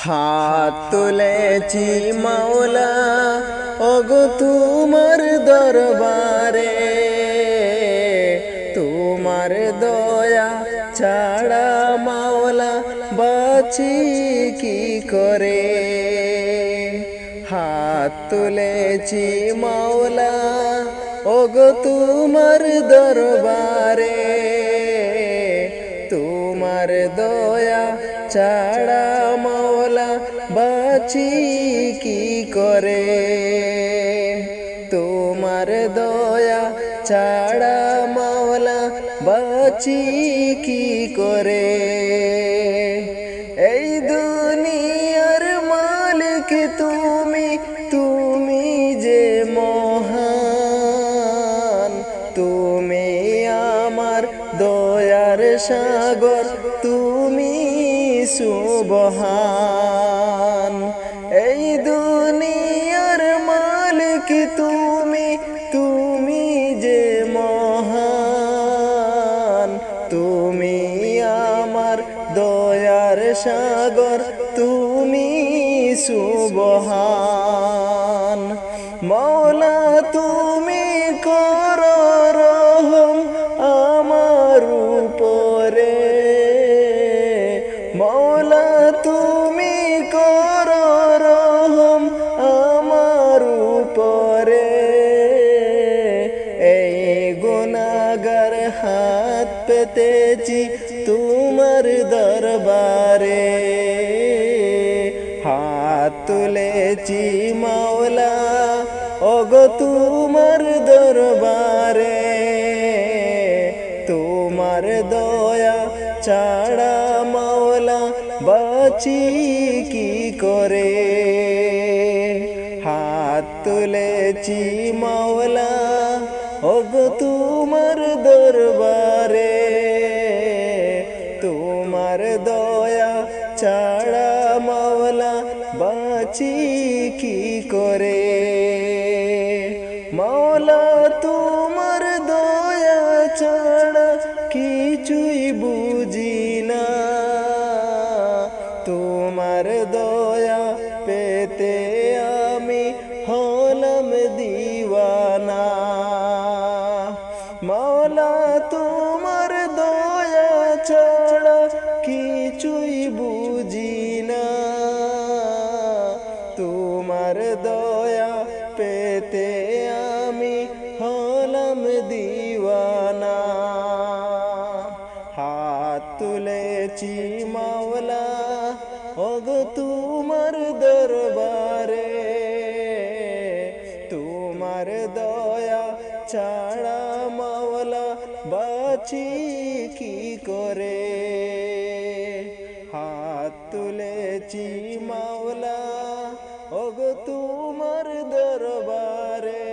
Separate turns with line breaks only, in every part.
হাত তুলেছি মাওলা ওগো তোমার দরবারে, তোমার দয়া ছাড়া মাওলা বাঁচি কি করে। হাত তুলেছি মাওলা ওগো তোমার দরবারে, তোমার দয়া ছাড়া মাওলা বাঁচি কি করে। তোমার দয়া ছাড়া মাওলা বাঁচি কি করে। এই দুনিয়ার মালিক তুমি, তুমি যে মহান, তুমি আমার দয়ার সাগর, তুমি সুবহান। এই দুনিয়ার মালিক তুমি, তুমি যে মহান, তুমি আমার দয়ার সাগর, তুমি সুবহান। মাওলা তুমি করো রহম আমার উপরে, মাওলা তুমি করো রহম আমার উপরে। এই গুনাহগার হাত পেতেছি তোমার দরবারে, হাত তুলেছি মাওলা ওগো তোমার দরবারে, তোমার দয়া ছাড়া মাওলা বাঁচি কি করে। হাত তুলেছি মাওলা ওগো তোমার দরবারে, তোমার দয়া ছাড়া মাওলা বাঁচি কি করে। মাওলা তোমার দয়া ছাড়া কিছুই বুঝি না, তোমার দয়া পেতে আমি হলাম দিওয়ানা। মাওলা তোমার দয়া ছাড়া কিছুই বুঝি না, তোমার দয়া পেতে আমি হলাম দিওয়ানা। হাত তুলেছি মাওলা ওগো তোমার দরবারে, তোমার দয়া ছাড়া মাওলা বাঁচি কি করে। হাত তুলেছি মাওলা ওগো তোমার দরবারে,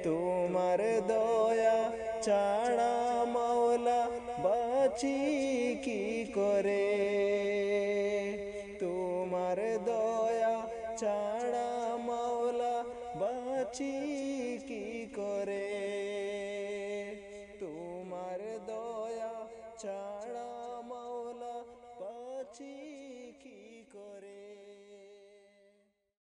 তোমার দয়া ছাড়া মাওলা বাঁচি কি করে। তোমার দয়া ছাড়া মাওলা বাঁচি কি করে। তোমার দয়া ছাড়া মাওলা বাঁচি